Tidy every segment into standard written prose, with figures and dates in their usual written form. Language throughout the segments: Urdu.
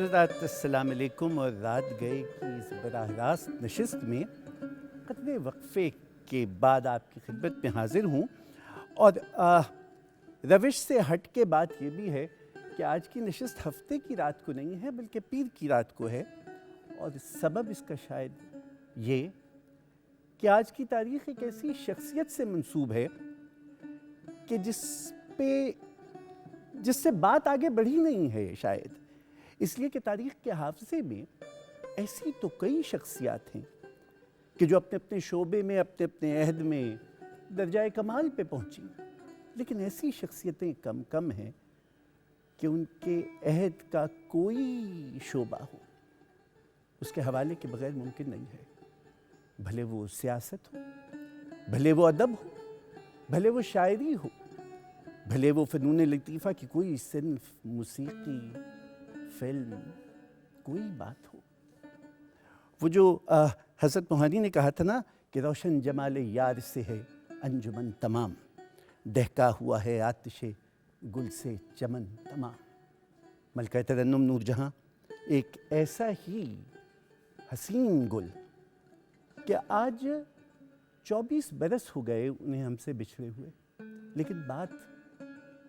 حضرات السلام علیکم، اور رات گئے کی اس براہ راست نشست میں قطع وقفے کے بعد آپ کی خدمت میں حاضر ہوں، اور روش سے ہٹ کے بات یہ بھی ہے کہ آج کی نشست ہفتے کی رات کو نہیں ہے بلکہ پیر کی رات کو ہے، اور سبب اس کا شاید یہ کہ آج کی تاریخ ایک ایسی شخصیت سے منسوب ہے کہ جس سے بات آگے بڑھی نہیں ہے شاید، اس لیے کہ تاریخ کے حافظے میں ایسی تو کئی شخصیات ہیں کہ جو اپنے اپنے شعبے میں اپنے اپنے عہد میں درجۂ کمال پہ پہنچی، لیکن ایسی شخصیتیں کم ہیں کہ ان کے عہد کا کوئی شعبہ ہو اس کے حوالے کے بغیر ممکن نہیں ہے، بھلے وہ سیاست ہو، بھلے وہ ادب ہو، بھلے وہ شاعری ہو، بھلے وہ فنون لطیفہ کی کوئی صنف، موسیقی، فلم، کوئی بات ہو۔ وہ جو حضرت موہانی نے کہا تھا نا کہ روشن جمال یار سے ہے انجمن تمام، دہکا ہوا ہے آتش گل سے چمن تمام۔ ملکہ ترنم نور جہاں ایک ایسا ہی حسین گل کہ آج 24 برس ہو گئے انہیں ہم سے بچھڑے ہوئے، لیکن بات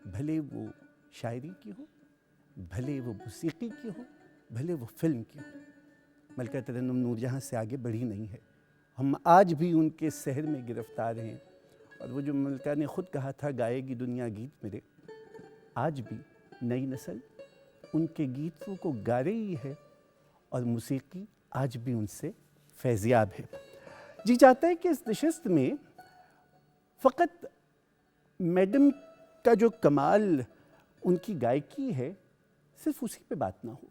بھلے وہ شاعری کی ہو، بھلے وہ موسیقی کی ہو، بھلے وہ فلم کی ہو، ملکہ ترنم نور جہاں سے آگے بڑھی نہیں ہے۔ ہم آج بھی ان کے سحر میں گرفتار ہیں، اور وہ جو ملکہ نے خود کہا تھا گائے گی دنیا گیت میرے، آج بھی نئی نسل ان کے گیتوں کو گا رہی ہے، اور موسیقی آج بھی ان سے فیضیاب ہے۔ جی چاہتا ہے کہ اس نشست میں فقط میڈم کا جو کمال ان کی گائیکی ہے صرف اسی پہ بات نہ ہو،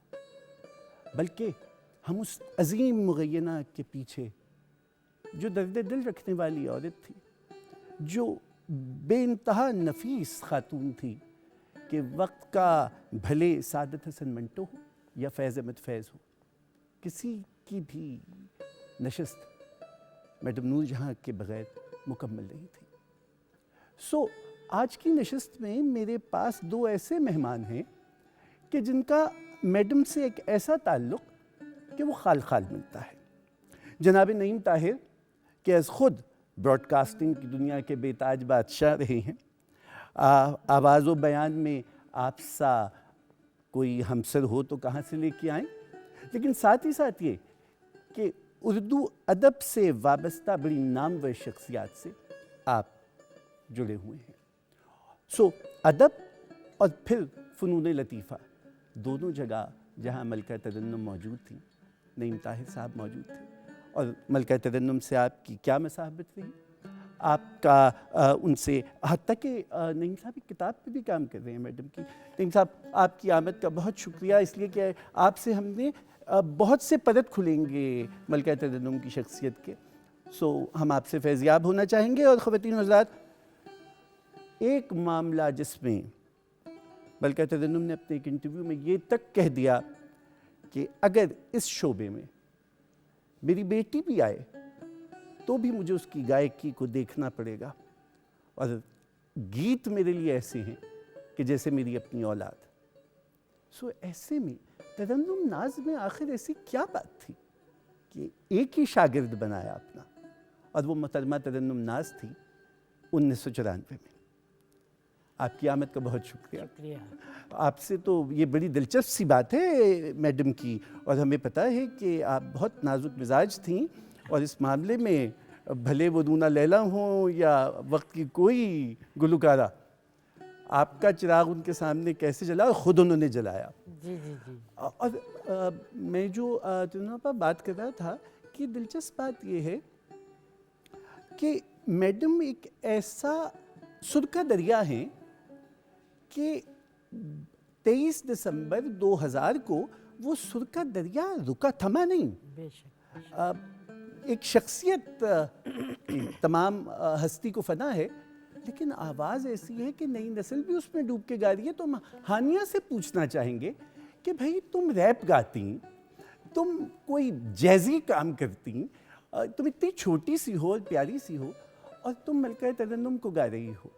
بلکہ ہم اس عظیم مغینہ کے پیچھے جو درد دل رکھنے والی عورت تھی، جو بے انتہا نفیس خاتون تھی کہ وقت کا بھلے سعادت حسن منٹو ہو یا فیض احمد فیض ہو، کسی کی بھی نشست میڈم نور جہاں کے بغیر مکمل نہیں تھی۔ آج کی نشست میں میرے پاس دو ایسے مہمان ہیں کہ جن کا میڈم سے ایک ایسا تعلق کہ وہ خال خال ملتا ہے۔ جناب نعیم طاہر کہ از خود براڈ کاسٹنگ کی دنیا کے بے تاج بادشاہ رہے ہیں، آواز و بیان میں آپ سا کوئی ہمسر ہو تو کہاں سے لے کے آئیں، لیکن ساتھ ہی ساتھ یہ کہ اردو ادب سے وابستہ بڑی نامور شخصیات سے آپ جڑے ہوئے ہیں۔ ادب اور پھر فنون لطیفہ، دونوں جگہ جہاں ملکہ ترنم موجود تھیں، نعیم طاہر صاحب موجود تھے، اور ملکہ ترنم سے آپ کی کیا مصاحبت رہی، آپ کا ان سے، حتیٰ کہ نعیم صاحب ایک کتاب پہ بھی کام کر رہے ہیں میڈم کی۔ نعیم صاحب آپ کی آمد کا بہت شکریہ، اس لیے کہ آپ سے ہم نے بہت سے پرت کھلیں گے ملکہ ترنم کی شخصیت کے، ہم آپ سے فیضیاب ہونا چاہیں گے۔ اور خواتین و حضرات، ایک معاملہ جس میں ملکہ ترنم نے اپنے ایک انٹرویو میں یہ تک کہہ دیا کہ اگر اس شعبے میں میری بیٹی بھی آئے تو بھی مجھے اس کی گائیکی کو دیکھنا پڑے گا، اور گیت میرے لیے ایسے ہیں کہ جیسے میری اپنی اولاد۔ ایسے میں ترنم ناز میں آخر ایسی کیا بات تھی کہ ایک ہی شاگرد بنایا اپنا، اور وہ محترمہ ترنم ناز تھی 1994 میں۔ آپ کی آمد کا بہت شکریہ۔ آپ سے تو یہ بڑی دلچسپ سی بات ہے میڈم کی، اور ہمیں پتہ ہے کہ آپ بہت نازک مزاج تھیں، اور اس معاملے میں بھلے وہ رونا لیلا ہوں یا وقت کی کوئی گلوکارہ، آپ کا چراغ ان کے سامنے کیسے جلا، اور خود انہوں نے جلایا۔ جی جی جی۔ اور میں جو ترنم پر بات کر رہا تھا کہ دلچسپ بات یہ ہے کہ میڈم ایک ایسا سرخا دریا ہیں کہ 23 دسمبر 2000 کو وہ سرخا دریا رکا تھما نہیں۔ بے شک۔ ایک شخصیت تمام ہستی کو فنا ہے، لیکن آواز ایسی ہے کہ نئی نسل بھی اس میں ڈوب کے گا رہی ہے۔ تو ہم ہانیہ سے پوچھنا چاہیں گے کہ بھائی تم ریپ گاتی، تم کوئی جیزی کام کرتی، تم اتنی چھوٹی سی ہو اور پیاری سی ہو، اور تم ملکہ ترنم کو گا رہی ہو،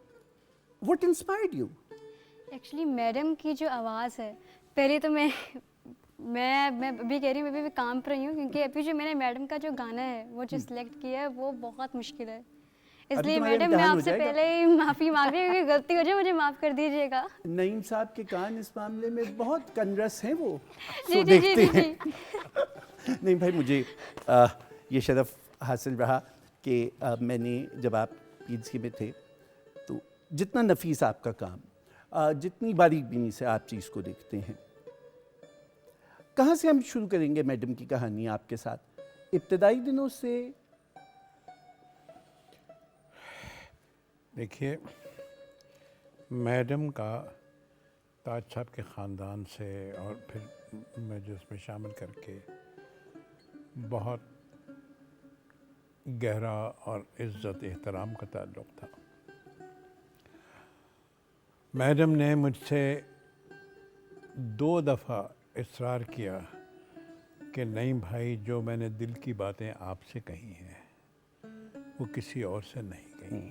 what inspired you؟ Actually madam کی جو آواز ہے، پہلے تو میں میں ابھی کہہ رہی ہوں، میں بھی کام پر رہی ہوں، کیونکہ ابھی جو میں نے میڈم کا جو گانا ہے وہ جو سلیکٹ کیا ہے وہ بہت مشکل ہے، اس لیے میڈم میں آپ سے پہلے ہی معافی مانگ رہی ہوں، کہ غلطی ہو جائے مجھے معاف کر دیجیے گا۔ نعیم صاحب کے کان اس معاملے میں بہت کنرس ہیں، وہ جی سو جی جی دیکھتے جی ہیں۔ نہیں بھائی، مجھے یہ شرف حاصل رہا کہ میں نے جب آپ پی ایچ ڈی میں تھے تو جتنا نفیس آپ کا کام، جتنی باریک بینی سے آپ چیز کو دیکھتے ہیں۔ کہاں سے ہم شروع کریں گے میڈم کی کہانی آپ کے ساتھ؟ ابتدائی دنوں سے؟ دیکھیے، میڈم کا تاج صاحب کے خاندان سے اور پھر مجھے اس میں شامل کر کے بہت گہرا اور عزت احترام کا تعلق تھا۔ میڈم نے مجھ سے 2 دفعہ اصرار کیا کہ نعیم بھائی، جو میں نے دل کی باتیں آپ سے کہی ہیں وہ کسی اور سے نہیں کہی،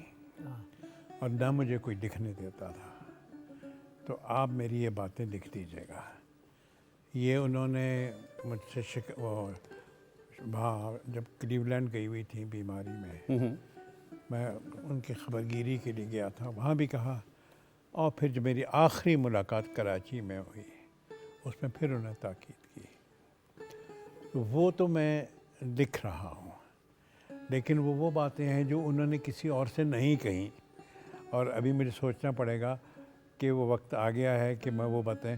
اور نہ مجھے کوئی لکھنے دیتا تھا، تو آپ میری یہ باتیں لکھ دیجیے گا۔ یہ انہوں نے مجھ سے وہاں جب کلیولینڈ گئی ہوئی تھی بیماری میں ان کی خبرگیری کے لیے گیا تھا، وہاں بھی کہا، اور پھر جب میری آخری ملاقات کراچی میں ہوئی اس میں پھر انہوں نے تاکید کی۔ تو وہ تو میں لکھ رہا ہوں، لیکن وہ باتیں ہیں جو انہوں نے کسی اور سے نہیں کہیں، اور ابھی مجھے سوچنا پڑے گا کہ وہ وقت آ گیا ہے کہ میں وہ باتیں،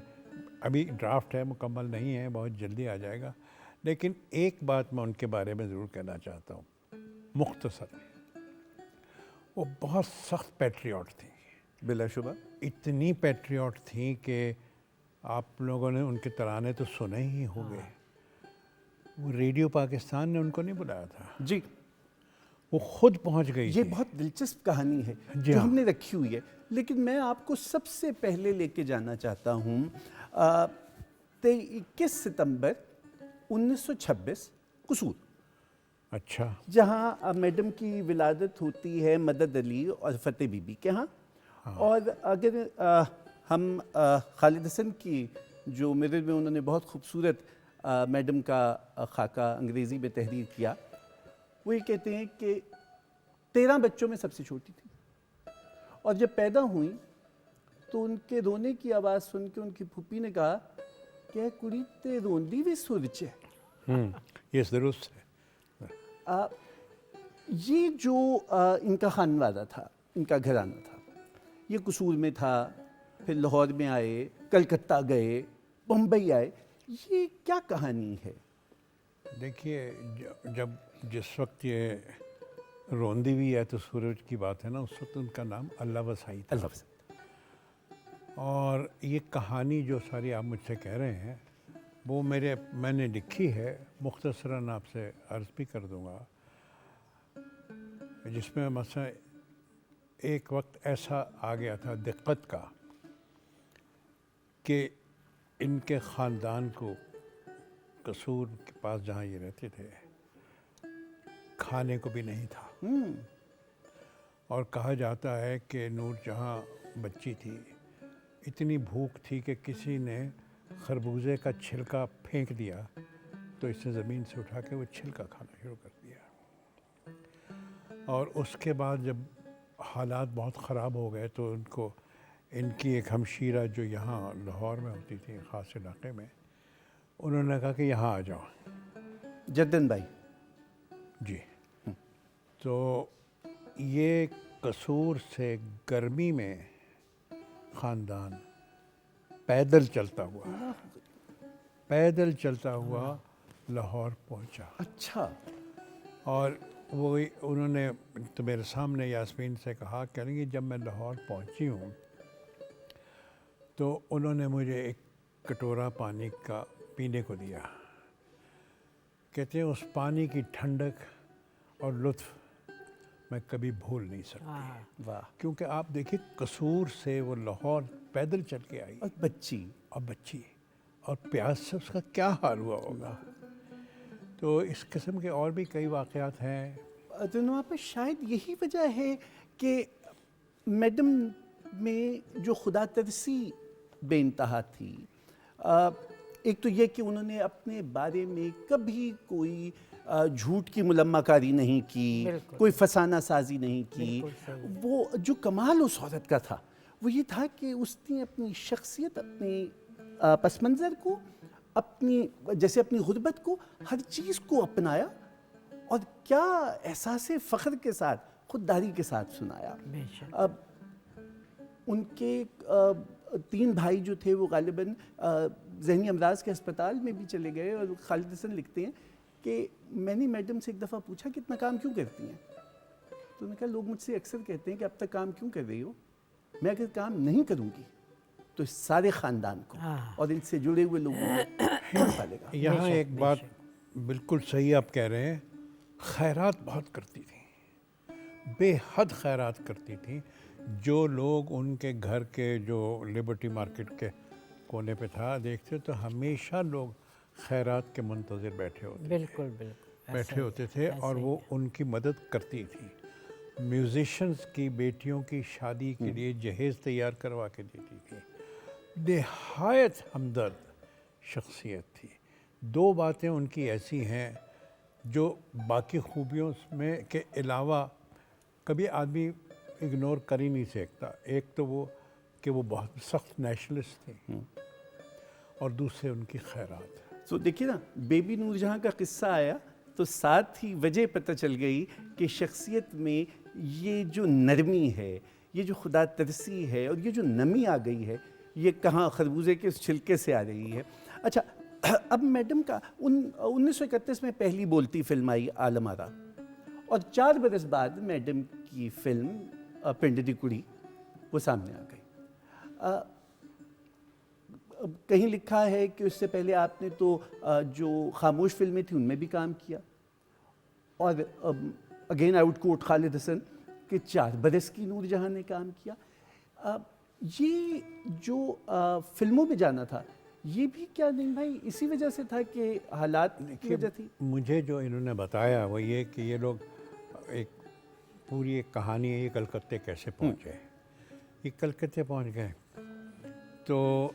ابھی ڈرافٹ ہے، مکمل نہیں ہے، بہت جلدی آ جائے گا، لیکن ایک بات میں ان کے بارے میں ضرور کہنا چاہتا ہوں مختصر۔ وہ بہت سخت پیٹریوٹ تھیں، بلا شبہ اتنی پیٹریوٹ تھیں کہ آپ لوگوں نے ان کے ترانے تو سنے ہی ہوں گے۔ وہ ریڈیو پاکستان نے ان کو نہیں بلایا تھا، جی، وہ خود پہنچ گئی یہ تھی۔ بہت دلچسپ کہانی ہے جی جو ہاں، ہم نے رکھی ہوئی ہے، لیکن میں آپ کو سب سے پہلے لے کے جانا چاہتا ہوں 21 ستمبر 1926 قصور، اچھا، جہاں میڈم کی ولادت ہوتی ہے مدد علی اور فتح بی بی کے ہاں۔ اور اگر ہم خالد حسن کی جو میرر میں انہوں نے بہت خوبصورت میڈم کا خاکہ انگریزی میں تحریر کیا، وہ یہ کہتے ہیں کہ 13 بچوں میں سب سے چھوٹی تھی، اور جب پیدا ہوئیں تو ان کے رونے کی آواز سن کے ان کی پھوپھی نے کہا کہ اے کڑی تے روندی بھی سرچ ہے۔ یہ درست ہے۔ یہ جو ان کا خانوادہ تھا، ان کا گھرانہ تھا، یہ قصور میں تھا، پھر لاہور میں آئے، کلکتہ گئے، بمبئی آئے، یہ کیا کہانی ہے؟ دیکھیے، جب جس وقت یہ روندی ہوئی ہے تو سورج کی بات ہے نا، اس وقت ان کا نام اللہ وسائی تھا۔ اللہ حافظ۔ اور یہ کہانی جو ساری آپ مجھ سے کہہ رہے ہیں وہ میں نے لکھی ہے، مختصراً آپ سے عرض بھی کر دوں گا، جس میں مثلا ایک وقت ایسا آ گیا تھا دقت کا کہ ان کے خاندان کو قصور کے پاس جہاں یہ رہتے تھے کھانے کو بھی نہیں تھا، اور کہا جاتا ہے کہ نور جہاں بچی تھی، اتنی بھوک تھی کہ کسی نے خربوزے کا چھلکا پھینک دیا تو اس نے زمین سے اٹھا کے وہ چھلکا کھانا شروع کر دیا۔ اور اس کے بعد جب حالات بہت خراب ہو گئے تو ان کی ایک ہمشیرہ جو یہاں لاہور میں ہوتی تھی خاص علاقے میں، انہوں نے کہا کہ یہاں آ جاؤ، جدن بھائی جی۔ تو یہ قصور سے گرمی میں خاندان پیدل چلتا ہوا لاہور پہنچا۔ اچھا، اور وہی انہوں نے تو میرے سامنے یاسمین سے کہا کہ جب میں لاہور پہنچی ہوں تو انہوں نے مجھے ایک کٹورا پانی کا پینے کو دیا، کہتے ہیں اس پانی کی ٹھنڈک اور لطف میں کبھی بھول نہیں سکتی، واہ، کیونکہ آپ دیکھیں قصور سے وہ لاہور پیدل چل کے آئی، اور بچی، اور پیاس سے اس کا کیا حال ہوا ہوگا۔ تو اس قسم کے اور بھی کئی واقعات ہیں۔ تو وہاں پہ شاید یہی وجہ ہے کہ میڈم میں جو خدا ترسی بے انتہا تھی، ایک تو یہ کہ انہوں نے اپنے بارے میں کبھی کوئی جھوٹ کی ملمہ کاری نہیں کی، کوئی فسانہ سازی نہیں کی. وہ جو کمال اس عورت کا تھا وہ یہ تھا کہ اس نے اپنی شخصیت، اپنے پس منظر کو، اپنی جیسے اپنی غربت کو، ہر چیز کو اپنایا اور کیا احساس فخر کے ساتھ، خودداری کے ساتھ سنایا. اب ان کے 3 بھائی جو تھے وہ غالباً ذہنی امراض کے ہسپتال میں بھی چلے گئے، اور خالد حسن لکھتے ہیں کہ میں نے میڈم سے ایک دفعہ پوچھا کہ اتنا کام کیوں کرتی ہیں؟ تو انہوں نے کہا لوگ مجھ سے اکثر کہتے ہیں کہ اب تک کام کیوں کر رہی ہو، میں اگر کام نہیں کروں گی تو اس سارے خاندان کو اور ان سے جڑے ہوئے لوگوں کو کون پالے گا. یہاں ایک بات بالکل صحیح آپ کہہ رہے ہیں، خیرات بہت کرتی تھیں، بے حد خیرات کرتی تھیں. جو لوگ ان کے گھر کے جو لبرٹی مارکیٹ کے کونے پہ تھا دیکھتے تو ہمیشہ لوگ خیرات کے منتظر بیٹھے ہوتے تھے اور وہ ان کی مدد کرتی تھی. میوزیشنز کی بیٹیوں کی شادی کے لیے جہیز تیار کروا کے دیتی تھی. نہایت ہمدرد شخصیت تھی. 2 باتیں ان کی ایسی ہیں جو باقی خوبیوں میں کے علاوہ کبھی آدمی اگنور کر ہی نہیں سکتا. ایک تو وہ کہ وہ بہت سخت نیشنلسٹ تھے اور دوسرے ان کی خیرات. تو دیکھیے نا، بیبی نور جہاں کا قصہ آیا تو ساتھ ہی وجہ پتہ چل گئی کہ شخصیت میں یہ جو نرمی ہے، یہ جو خدا ترسی ہے اور یہ جو نمی آ گئی ہے، یہ کہاں خربوزے کے اس چھلکے سے آ رہی ہے. اچھا، اب میڈم کا 1931 میں پہلی بولتی فلم آئی عالم آرا، اور 4 برس بعد میڈم کی فلم پنڈ دی کڑی وہ سامنے آ گئی. کہیں لکھا ہے کہ اس سے پہلے آپ نے تو جو خاموش فلمیں تھیں ان میں بھی کام کیا، اور اگین آؤٹ کوٹ خالد حسن کہ 4 برس کی نور جہاں نے کام کیا. یہ جو فلموں میں جانا تھا یہ بھی کیا نہیں بھائی اسی وجہ سے تھا کہ حالات کی وجہ تھی؟ مجھے جو انہوں نے بتایا وہ یہ کہ یہ لوگ ایک پوری ایک کہانی ہے، یہ کلکتے کیسے پہنچے. یہ کلکتے پہنچ گئے تو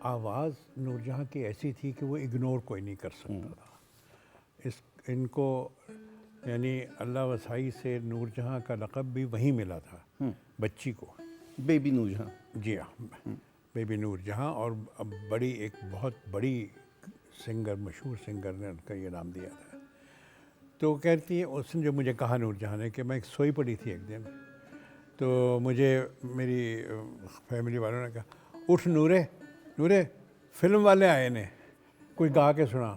آواز نور جہاں کی ایسی تھی کہ وہ اگنور کوئی نہیں کر سکتا تھا. ان کو یعنی اللہ وسائی سے نور جہاں کا لقب بھی وہیں ملا تھا بچی کو، بیبی نور جہاں. جی ہاں، بیبی نور جہاں. اور بڑی ایک بہت بڑی سنگر، مشہور سنگر نے ان کا یہ نام دیا تھا. تو کہتی ہے اس نے جو مجھے کہا نور جہاں نے کہ میں ایک سوئی پڑی تھی ایک دن، تو مجھے میری فیملی والوں نے کہا اٹھ نورے فلم والے آئے نے، کوئی گا کے سنا.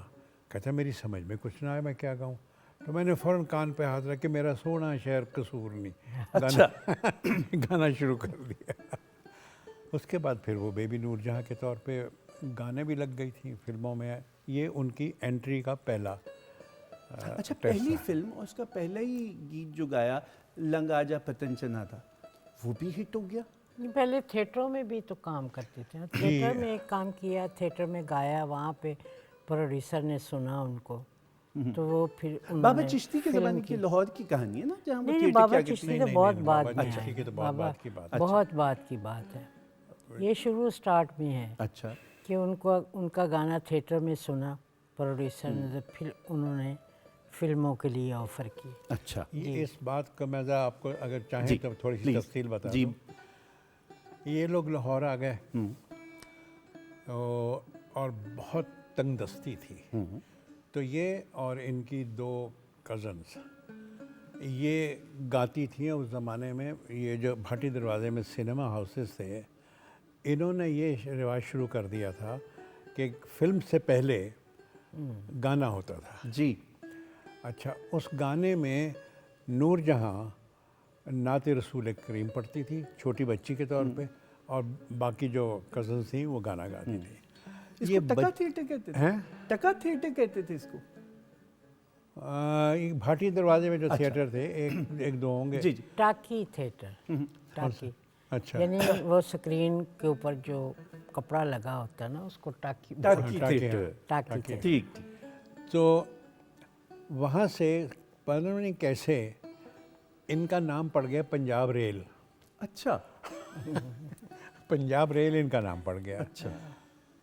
کہتا میری سمجھ میں کچھ نہ آئے میں کیا گاؤں. تو میں نے فوراً کان پہ ہاتھ رکھ کے میرا سونا شہر قصور نہیں گانا شروع کر دیا. اس کے بعد پھر وہ بیبی نور جہاں کے طور پہ گانے بھی لگ گئی تھیں فلموں میں. یہ ان کی انٹری کا پہلا. اچھا، پہلی فلم اور اس کا پہلا ہی گیت جو گایا لنگ آجا پتن چنا تھا، وہ بھی ہٹ ہو گیا. پہلے تھیٹروں میں بھی تو کام کرتے تھے، تھیٹر میں ایک کام کیا، تھیٹر میں گایا، وہاں پہ پروڈیوسر نے سنا ان کو تو وہ پھر بابا چشتی کے زمانے کی لاہور کی کہانی ہے نا جہاں وہ نہیں، بابا چشتی تو بہت بعد میں ہے، بہت بعد کی بات ہے. یہ شروع سٹارٹ میں ہے. اچھا، کہ ان کا گانا تھیٹر میں سنا پروڈیوسر نے، پھر انہوں نے فلموں کے لیے آفر کی. اچھا، اس بات کا میں آپ کو اگر چاہیں تو تھوڑی سی تفصیل بتا دوں. یہ لوگ لاہور آ گئے اور بہت تنگ دستی تھی. تو یہ اور ان کی 2 کزنس یہ گاتی تھیں اس زمانے میں. یہ جو بھاٹی دروازے میں سنیما ہاؤسز تھے، انہوں نے یہ رواج شروع کر دیا تھا کہ فلم سے پہلے گانا ہوتا تھا. جی اچھا، اس گانے میں نور جہاں نعت رسول کریم پڑھتی تھی چھوٹی بچی کے طور پہ، اور باقی جو کزنس تھیں وہ گانا گاتی تھیں. یہ ٹکا تھیٹر کہتے تھے، ٹکا تھیٹر کہتے تھے اس کو. بھاٹی دروازے میں جو تھیٹر تھے ایک 2 ہوں گے. جی ٹاکی تھیٹر، ٹاکی. اچھا، یعنی وہ سکرین کے اوپر جو کپڑا لگا ہوتا ہے نا اس کو ٹاکی تھیٹر. ٹھیک. تو وہاں سے پتہ نہیں کیسے ان کا نام پڑ گیا پنجاب ریل. اچھا، پنجاب ریل ان کا نام پڑ گیا. اچھا.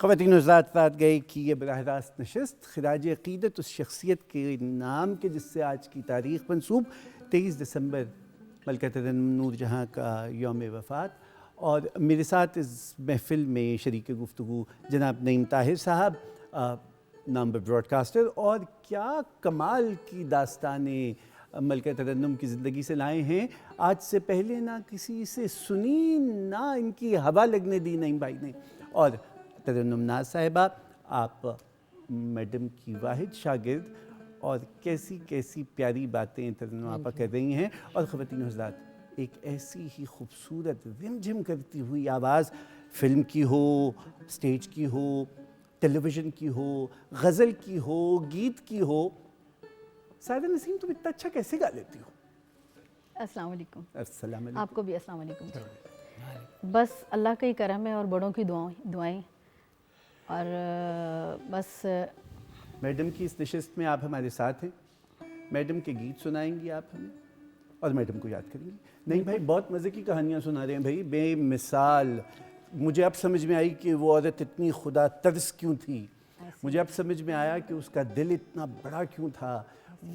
خواتین حضرات، رات گئے کی یہ براہ راست نشست خراج عقیدت اس شخصیت کے نام کے جس سے آج کی تاریخ منسوب 23 دسمبر ملکہ ترنم نور جہاں کا یوم وفات، اور میرے ساتھ اس محفل میں شریک گفتگو جناب نعیم طاہر صاحب، نامور براڈ کاسٹر، اور کیا کمال کی داستانیں ملکہ ترنم کی زندگی سے لائے ہیں۔ آج سے پہلے نہ کسی سے سنی، نہ ان کی ہوا لگنے دی نعیم بھائی نے۔ اور ترنم ناز صاحبہ، آپ میڈم کی واحد شاگرد، اور کیسی کیسی پیاری باتیں ترنم آپا کر رہی ہیں، اور خواتین حضرات ایک ایسی ہی خوبصورت رم جھم کرتی ہوئی آواز، فلم کی ہو، سٹیج کی ہو، ٹیلی ویژن کی ہو، غزل کی ہو، گیت کی ہو۔ سعادہ نسیم، تم اتنا اچھا کیسے گا لیتی ہو؟ السلام علیکم۔ السلام علیکم۔ آپ کو بھی السلام علیکم۔ بس اللہ کا ہی کرم ہے اور بڑوں کی دعائیں، اور بس میڈم کی اس نشست میں آپ ہمارے ساتھ ہیں، میڈم کے گیت سنائیں گی آپ ہمیں، اور میڈم کو یاد کریں گی۔ نہیں بھائی، بہت مزے کی کہانیاں سنا رہے ہیں بھائی، بے مثال۔ مجھے اب سمجھ میں آئی کہ وہ عورت اتنی خدا ترس کیوں تھی، مجھے اب سمجھ میں آیا کہ اس کا دل اتنا بڑا کیوں تھا،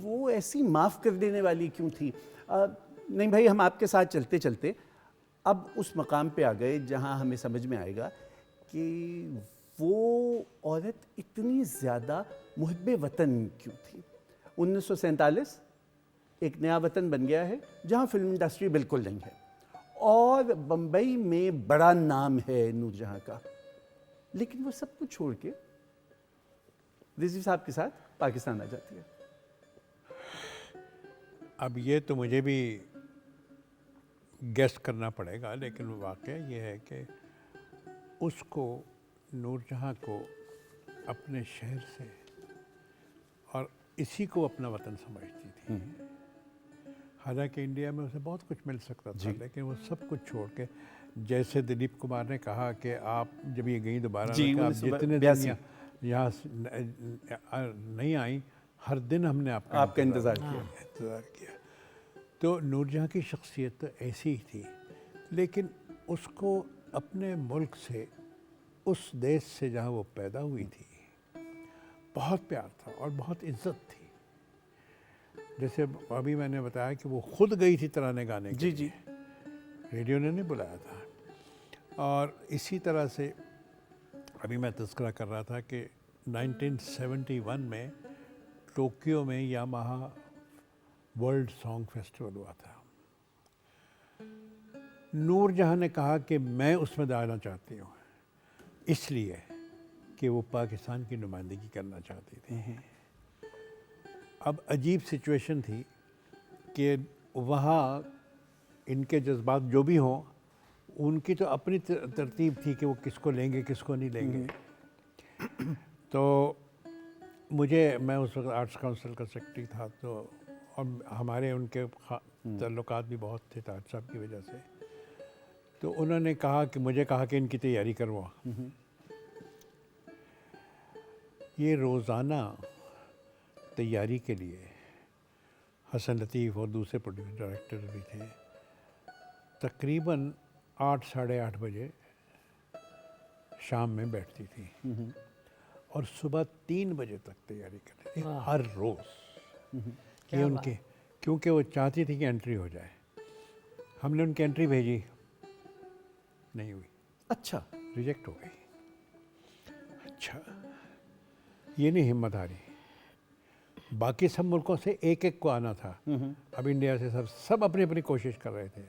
وہ ایسی معاف کر دینے والی کیوں تھی۔ نہیں بھائی، ہم آپ کے ساتھ چلتے چلتے اب اس مقام پہ آ گئے جہاں ہمیں سمجھ میں آئے گا کہ وہ عورت اتنی زیادہ محب وطن کیوں تھی۔ 1947 ایک نیا وطن بن گیا ہے جہاں فلم انڈسٹری بالکل نہیں ہے، اور بمبئی میں بڑا نام ہے نور جہاں کا، لیکن وہ سب کچھ چھوڑ کے رضوی صاحب کے ساتھ پاکستان آ جاتی ہے۔ اب یہ تو مجھے بھی گیس کرنا پڑے گا، لیکن واقعہ یہ ہے کہ اس کو، نور جہاں کو، اپنے شہر سے اور اسی کو اپنا وطن سمجھتی تھی۔ حالانکہ انڈیا میں اسے بہت کچھ مل سکتا تھا، لیکن وہ سب کچھ چھوڑ کے، جیسے دلیپ کمار نے کہا کہ آپ جب یہ گئیں دوبارہ، آپ جتنے دن یہاں نہیں آئیں، ہر دن ہم نے آپ کا انتظار کیا۔ تو نور جہاں کی شخصیت تو ایسی ہی تھی، لیکن اس کو اپنے ملک سے، اس دیش سے جہاں وہ پیدا ہوئی تھی، بہت پیار تھا اور بہت عزت تھی۔ جیسے ابھی میں نے بتایا کہ وہ خود گئی تھی ترانے گانے کے لیے، ریڈیو نے نہیں بلایا تھا۔ اور اسی طرح سے ابھی میں تذکرہ کر رہا تھا کہ 1971 میں ٹوکیو میں یاماہا ورلڈ سانگ فیسٹیول ہوا تھا۔ نور جہاں نے کہا کہ میں اس میں جانا چاہتی ہوں، اس لیے کہ وہ پاکستان کی نمائندگی کرنا چاہتی تھی۔ اب عجیب سچویشن تھی کہ وہاں ان کے جذبات جو بھی ہوں، ان کی تو اپنی ترتیب تھی کہ وہ کس کو لیں گے، کس کو نہیں لیں گے۔ تو میں اس وقت آرٹس کونسل کا سیکرٹری تھا، تو اور ہمارے ان کے تعلقات بھی بہت تھے تاج صاحب کی وجہ سے، تو انہوں نے کہا کہ مجھے کہا کہ ان کی تیاری کروا۔ یہ روزانہ تیاری کے لیے حسن لطیف اور دوسرے پروڈیوسر ڈائریکٹر بھی تھے، تقریباً 8 ساڑھے 8 بجے شام میں بیٹھتی تھی، اور صبح 3 بجے تک تیاری کرتی تھی ہر روز۔ یہ ان کے، کیونکہ وہ چاہتی تھی کہ انٹری ہو جائے۔ ہم نے ان کی انٹری بھیجی، نہیں ہوئی، اچھا، ریجیکٹ ہو گئی۔ اچھا، یہ نہیں ہمت ہاری، باقی سب ملکوں سے ایک ایک کو آنا تھا، اب انڈیا سے سب اپنی اپنی کوشش کر رہے تھے۔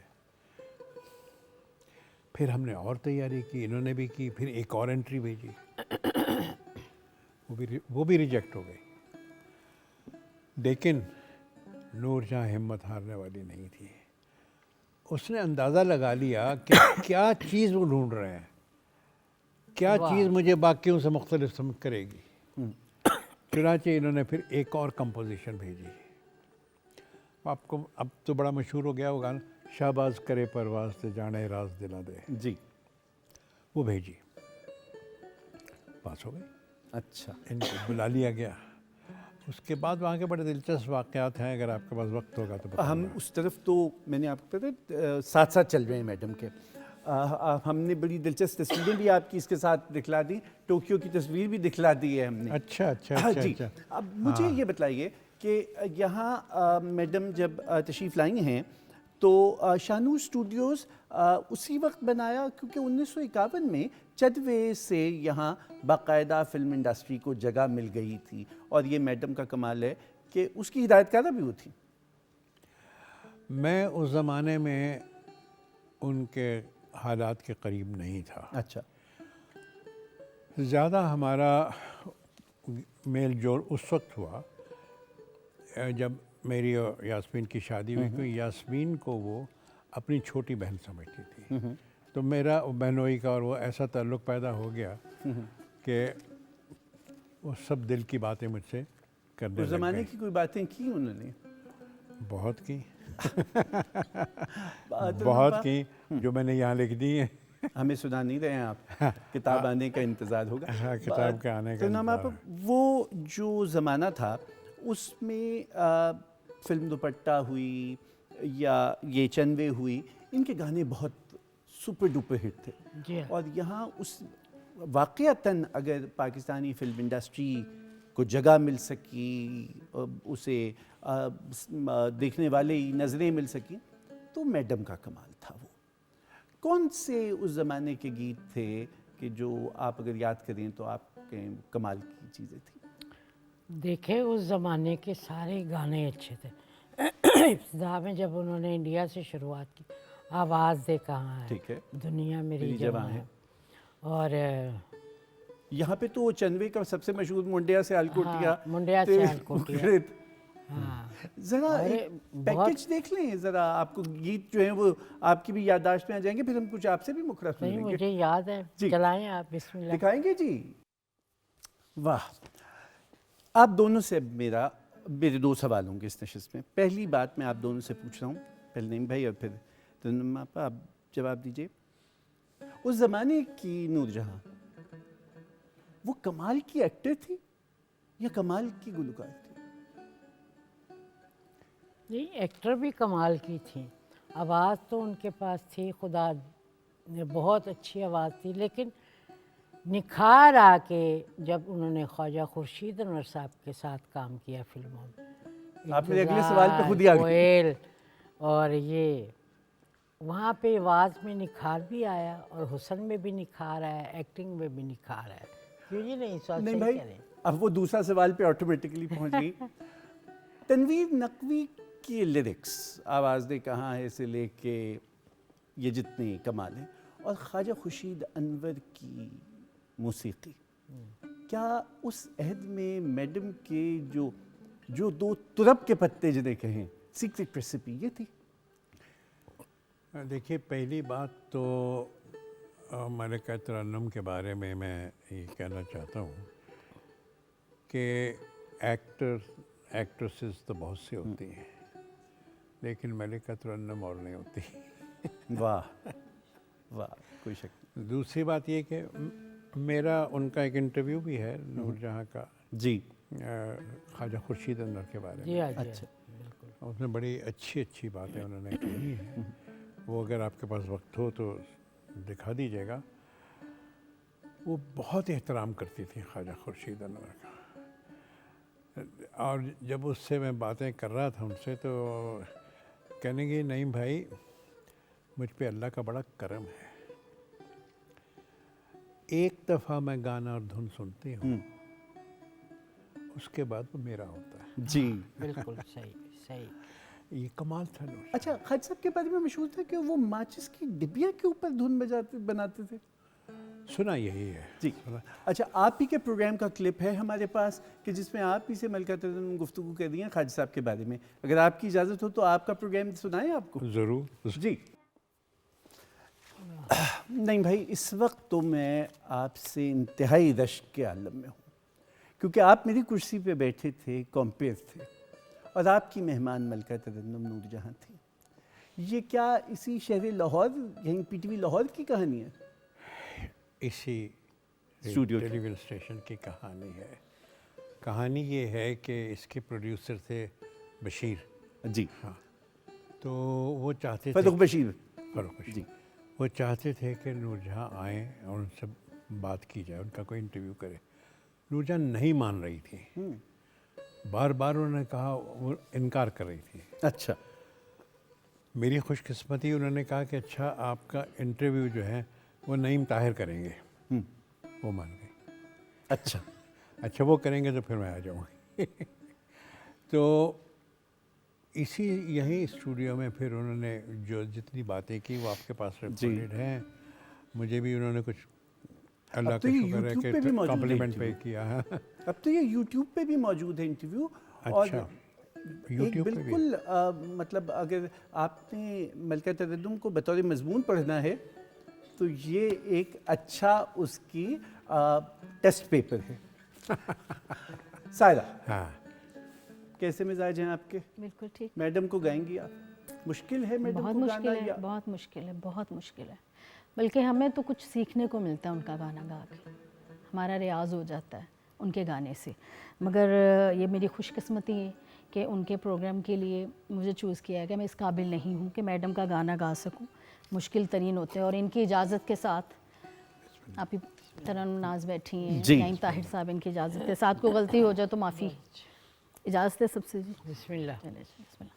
پھر ہم نے اور تیاری کی، انہوں نے بھی کی، پھر ایک اور انٹری بھیجی، وہ بھی ریجیکٹ ہو گئی۔ لیکن نور جہاں ہمت ہارنے والی نہیں تھی، اس نے اندازہ لگا لیا کہ کیا چیز وہ ڈھونڈ رہے ہیں، کیا چیز مجھے باقیوں سے مختلف سمجھ کرے گی۔ چنانچہ انہوں نے پھر ایک اور کمپوزیشن بھیجی، آپ کو اب تو بڑا مشہور ہو گیا وہ گانا، شہباز کرے پرواز تے جانے راز دلا دے، جی، وہ بھیجی، پاس ہو گئی۔ اچھا، ان کو بلا لیا گیا۔ اس کے بعد وہاں کے بڑے دلچسپ واقعات ہیں، اگر آپ کے پاس وقت ہوگا تو ہم اس طرف تو میں نے آپ کو پتہ ساتھ ساتھ چل رہے ہیں میڈم کے۔ ہم نے بڑی دلچسپ تصویریں بھی آپ کی اس کے ساتھ دکھلا دی، ٹوکیو کی تصویر بھی دکھلا دی ہے ہم نے. اچھا اچھا ہاں اچھا جی. اچھا. اب مجھے یہ بتلائیے کہ یہاں میڈم جب تشریف لائی ہیں تو شانور اسٹوڈیوز اسی وقت بنایا کیونکہ 1951 میں چدوے سے یہاں باقاعدہ فلم انڈسٹری کو جگہ مل گئی تھی، اور یہ میڈم کا کمال ہے کہ اس کی ہدایت کارہ بھی وہ تھی. میں اس زمانے میں ان کے حالات کے قریب نہیں تھا. اچھا. زیادہ ہمارا میل جول اس وقت ہوا جب میری اور یاسمین کی شادی ہوئی، کیونکہ یاسمین کو وہ اپنی چھوٹی بہن سمجھتی تھی. تو میرا بہنوئی کا اور وہ ایسا تعلق پیدا ہو گیا کہ وہ سب دل کی باتیں مجھ سے کرنے اس لگ زمانے گئی. کی کوئی باتیں کی انہوں نے؟ بہت کی بہت کی، جو میں نے یہاں لکھ دی ہیں. ہمیں سنا نہیں رہے ہیں آپ، کتاب آنے کا انتظار ہوگا. ہاں، کتاب کے آنے کا ترنم آپ، وہ جو زمانہ تھا اس میں فلم دوپٹہ ہوئی یا یہ چنوے ہوئی، ان کے گانے بہت سپر ڈوپر ہٹ تھے. جی اور یہاں اس واقعتاً اگر پاکستانی فلم انڈسٹری کو جگہ مل سکی، اسے دیکھنے والے نظریں مل سکیں، تو میڈم کا کمال تھا. وہ کون سے اس زمانے کے گیت تھے کہ جو آپ اگر یاد کریں تو آپ کے کمال کی چیزیں تھیں؟ دیکھیں اس زمانے کے سارے گانے اچھے تھے. ابتدا میں جب انہوں نے انڈیا سے شروعات کی، آواز دے کہاں ہے، ٹھیک ہے، دنیا میری جواں ہے، اور یہاں پہ تو چنوے کا سب سے مشہور منڈیا سے الکوٹیا. منڈیا سے الکوٹیا. ذرا پیکج دیکھ لیں ذرا، آپ کو گیت جو ہیں وہ آپ کی بھی یادداشت میں آ جائیں گے، پھر ہم کچھ آپ سے بھی مکرر سن نہیں لیں گے. مجھے یاد ہے. چلائیں آپ، بسم اللہ. دکھائیں گے جی؟ واہ. آپ دونوں سے میرے 2 سوال ہوں گے اس نشست میں. پہلی بات میں آپ دونوں سے پوچھ رہا ہوں، پہلے نعیم بھائی اور پھر ترنم آپا، آپ جواب دیجئے. اس زمانے کی نور جہاں وہ کمال کی ایکٹر تھی یا کمال کی گلوکار تھی؟ نہیں، ایکٹر بھی کمال کی تھیں. آواز تو ان کے پاس تھی، خدا نے بہت اچھی آواز تھی، لیکن نکھار آ کے جب انہوں نے خواجہ خورشید انور صاحب کے ساتھ کام کیا فلموں میں، آپ میرے اگلے سوال پہ خود ہی آ گئے. کوئل اور یہ، وہاں پہ آواز میں نکھار بھی آیا اور حسن میں بھی نکھار آیا، ایکٹنگ میں بھی نکھار آیا. کیوں جی نہیں سوال نہیں صحیح بھائی، کہہ رہے ہیں. اب وہ دوسرا سوال پہ آٹومیٹکلی پہنچ گئی. تنویر نقوی کی لیرکس، آواز دے کہاں ہے سے لے کے یہ جتنے کمال ہیں، اور خواجہ خورشید انور کی موسیقی، کیا اس عہد میں میڈم کے جو 2 ترب کے پتے جنہیں کہیں، سیکرٹ ریسیپی یہ تھی؟ دیکھیے، پہلی بات تو ملکہ ترنم کے بارے میں یہ کہنا چاہتا ہوں کہ ایکٹریسز تو بہت سی ہوتی ہیں، لیکن ملکہ ترنم اور نہیں ہوتی. واہ واہ، کوئی شک نہیں. دوسری بات یہ کہ میرا ان کا ایک انٹرویو بھی ہے نور جہاں کا، جی، خواجہ خورشید انور کے بارے میں. جی ہاں، جی اچھا. اس میں بڑی اچھی باتیں انہوں نے کہی ہیں. وہ اگر آپ کے پاس وقت ہو تو دکھا دیجیے گا. وہ بہت احترام کرتی تھی خواجہ خورشید انور کا، اور جب اس سے میں باتیں کر رہا تھا ان سے تو کہنے گے، نعیم بھائی مجھ پہ اللہ کا بڑا کرم ہے، ایک دفعہ میں گانا اور دھن سنتی ہوں، اس کے بعد وہ میرا ہوتا ہے. جی بالکل صحیح صحیح. یہ کمال تھا. اچھا، خواجہ صاحب کے بارے میں مشہور تھا کہ وہ ماچس کی ڈبیا کے اوپر دھن بناتے تھے. سنا یہی ہے. جی. اچھا، آپ ہی کے پروگرام کا کلپ ہے ہمارے پاس کہ جس میں آپ ہی سے ملکہ ترنم گفتگو کر رہی ہیں خواجہ صاحب کے بارے میں. اگر آپ کی اجازت ہو تو آپ کا پروگرام سنائیں آپ کو. ضرور. جی. نہیں بھائی، اس وقت تو میں آپ سے انتہائی رشک کے عالم میں ہوں، کیونکہ آپ میری کرسی پہ بیٹھے تھے، کمپیر تھے، اور آپ کی مہمان ملکہ ترنم نور جہاں تھی. یہ کیا اسی شہر لاہور، یہیں پی ٹی وی لاہور کی کہانی ہے؟ اسی اسٹوڈیو ٹیلی ویژن اسٹیشن کی کہانی ہے. کہانی یہ ہے کہ اس کے پروڈیوسر تھے بشیر. جی. ہاں. تو وہ چاہتے تھے، فروخ بشیر. فروخ بشیر. جی. وہ چاہتے تھے کہ نور جہاں آئیں اور ان سے بات کی جائے, ان کا کوئی انٹرویو کرے. نور جہاں نہیں مان رہی تھی, بار بار انہوں نے کہا, وہ انکار کر رہی تھی. اچھا. میری خوش قسمتی, انہوں نے کہا کہ اچھا آپ کا انٹرویو جو ہے وہ نعیم طاہر کریں گے. وہ مان گئی. اچھا. اچھا وہ کریں گے تو پھر میں آ جاؤں گی. تو اسی یہیں اسٹوڈیو میں پھر انہوں نے جو جتنی باتیں کی وہ آپ کے پاس ریکارڈڈ ہیں. مجھے بھی انہوں نے کچھ اللہ اب تو کا یہ شکر ہے YouTube پہ بھی کہ موجود ہے کمپلیمنٹ پے انٹرویو. کیا ہے. اب تو یہ یوٹیوب پہ بھی موجود ہے انٹرویو. اور اچھا, ایک یوٹیوب پہ بھی. بالکل مطلب اگر آپ نے ملکہ تردم کو بطور مضمون پڑھنا ہے تو یہ ایک اچھا اس کی ٹیسٹ پیپر ہے. سائرہ, ہاں, کیسے مزاج ہیں آپ کے؟ بالکل ٹھیک. میڈم کو گائیں گی آپ؟ مشکل ہے میڈم بہت کو گانا مشکل ہے, یا بہت مشکل ہے, بہت مشکل ہے. بلکہ ہمیں تو کچھ سیکھنے کو ملتا ہے ان کا گانا گا کے, ہمارا ریاض ہو جاتا ہے ان کے گانے سے. مگر یہ میری خوش قسمتی ہے کہ ان کے پروگرام کے لیے مجھے چوز کیا ہے کہ میں اس قابل نہیں ہوں کہ میڈم کا گانا گا سکوں. مشکل ترین ہوتے ہیں, اور ان کی اجازت کے ساتھ, آپ ہی ترنم ناز بیٹھی ہیں, نعیم طاہر صاحب, ان کی اجازت کے ساتھ کوئی غلطی ہو جائے تو معافی. اجازت ہے سب سے جی. بسم اللہ. چلے جی, بسم اللہ.